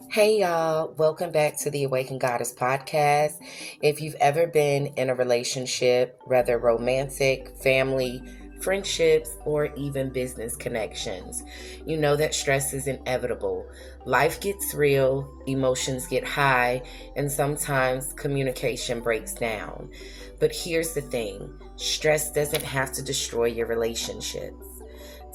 Hey y'all, welcome back to the Awakened Goddess podcast. If you've ever been in a relationship, whether romantic, family, friendships, or even business connections, you know that stress is inevitable. Life gets real, emotions get high, and sometimes communication breaks down. But here's the thing, stress doesn't have to destroy your relationships.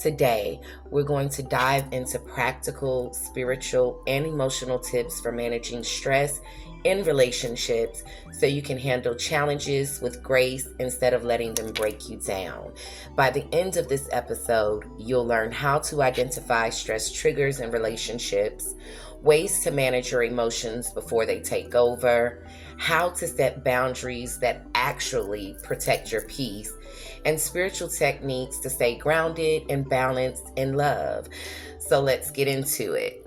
Today, we're going to dive into practical, spiritual, and emotional tips for managing stress in relationships so you can handle challenges with grace instead of letting them break you down. By the end of this episode, you'll learn how to identify stress triggers in relationships, ways to manage your emotions before they take over, how to set boundaries that actually protect your peace, and spiritual techniques to stay grounded and balanced in love. So let's get into it.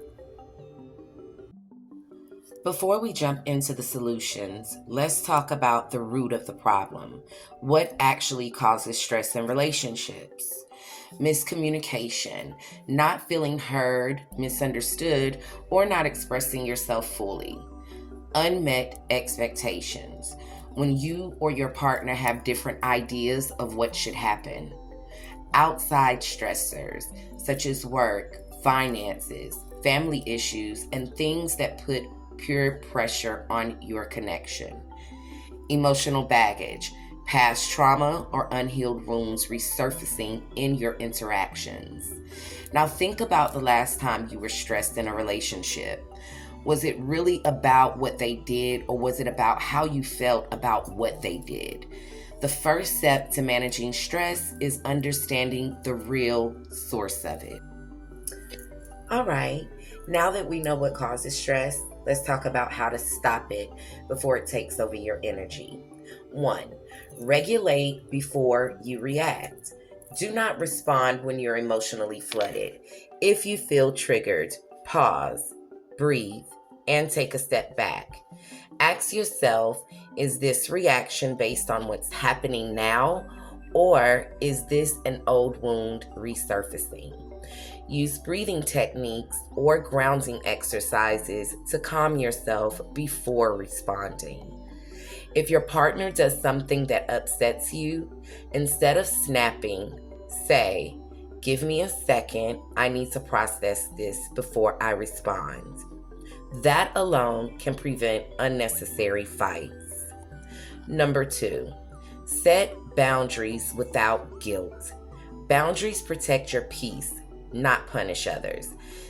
Before we jump into the solutions, let's talk about the root of the problem. What actually causes stress in relationships? Miscommunication, not feeling heard, misunderstood, or not expressing yourself fully. Unmet expectations, when you or your partner have different ideas of what should happen. Outside stressors, such as work, finances, family issues, and things that put pure pressure on your connection. Emotional baggage, past trauma or unhealed wounds resurfacing in your interactions. Now, think about the last time you were stressed in a relationship. Was it really about what they did, or was it about how you felt about what they did? The first step to managing stress is understanding the real source of it. All right, now that we know what causes stress, let's talk about how to stop it before it takes over your energy. 1. Regulate before you react. Do not respond when you're emotionally flooded. If you feel triggered, pause, breathe, and take a step back. Ask yourself, is this reaction based on what's happening now, or is this an old wound resurfacing? Use breathing techniques or grounding exercises to calm yourself before responding. If your partner does something that upsets you, instead of snapping, say, "Give me a second, I need to process this before I respond." That alone can prevent unnecessary fights. Number 2, set boundaries without guilt. Boundaries protect your peace, not punish others.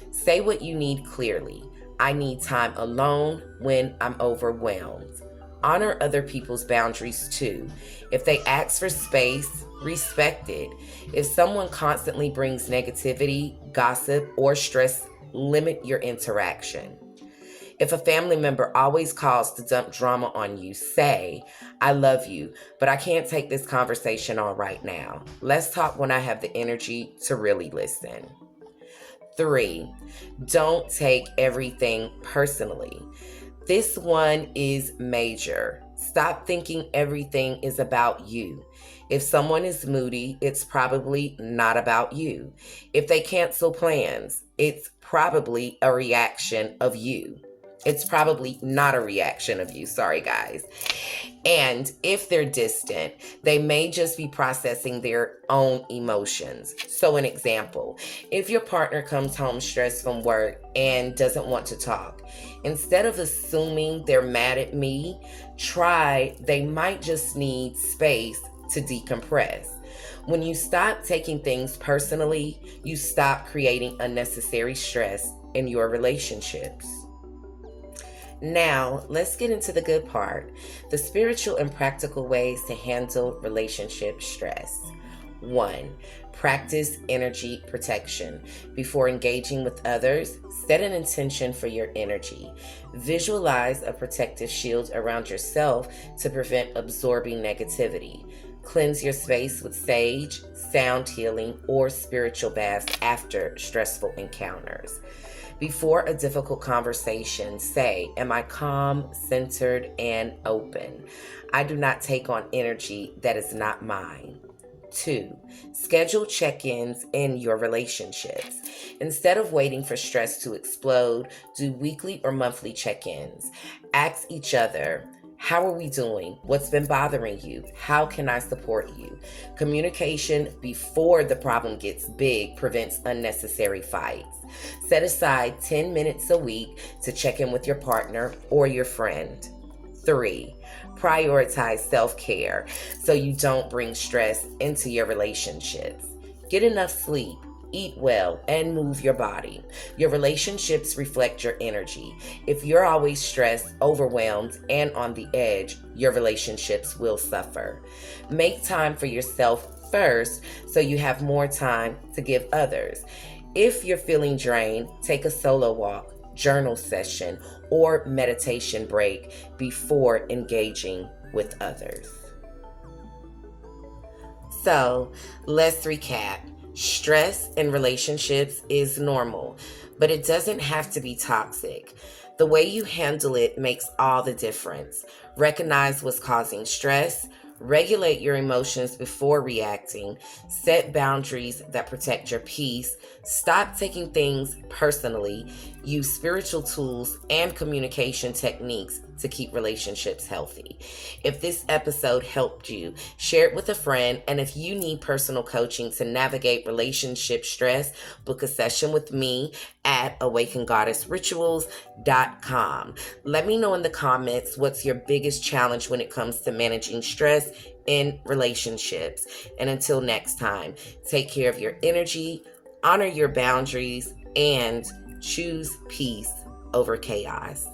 Say what you need clearly. I need time alone when I'm overwhelmed. Honor other people's boundaries too. If they ask for space, respect it. If someone constantly brings negativity, gossip, or stress, limit your interaction. If a family member always calls to dump drama on you, say, "I love you, but I can't take this conversation on right now. Let's talk when I have the energy to really listen." 3, don't take everything personally. This one is major. Stop thinking everything is about you. If someone is moody, it's probably not about you. If they cancel plans, it's probably a reaction of you. It's probably not a reaction of you. Sorry, guys. And if they're distant, they may just be processing their own emotions. So, an example, if your partner comes home stressed from work and doesn't want to talk, instead of assuming they're mad at me, try they might just need space to decompress. When you stop taking things personally, you stop creating unnecessary stress in your relationships. Now, let's get into the good part, the spiritual and practical ways to handle relationship stress. 1. Practice energy protection. Before engaging with others, set an intention for your energy. Visualize a protective shield around yourself to prevent absorbing negativity. Cleanse your space with sage, sound healing, or spiritual baths after stressful encounters. Before a difficult conversation, say, "Am I calm, centered, and open? I do not take on energy that is not mine." 2, schedule check-ins in your relationships. Instead of waiting for stress to explode, do weekly or monthly check-ins. Ask each other, how are we doing? What's been bothering you? How can I support you? Communication before the problem gets big prevents unnecessary fights. Set aside 10 minutes a week to check in with your partner or your friend. 3, prioritize self-care so you don't bring stress into your relationships. Get enough sleep, eat well, and move your body. Your relationships reflect your energy. If you're always stressed, overwhelmed, and on the edge, your relationships will suffer. Make time for yourself first so you have more time to give others. If you're feeling drained, take a solo walk, journal session, or meditation break before engaging with others. So, let's recap. Stress in relationships is normal, but it doesn't have to be toxic. The way you handle it makes all the difference. Recognize what's causing stress, regulate your emotions before reacting, set boundaries that protect your peace, stop taking things personally, use spiritual tools and communication techniques to keep relationships healthy. If this episode helped you, share it with a friend, and if you need personal coaching to navigate relationship stress, book a session with me at awakengoddessrituals.com. Let me know in the comments what's your biggest challenge when it comes to managing stress in relationships. And until next time, take care of your energy, honor your boundaries, and choose peace over chaos.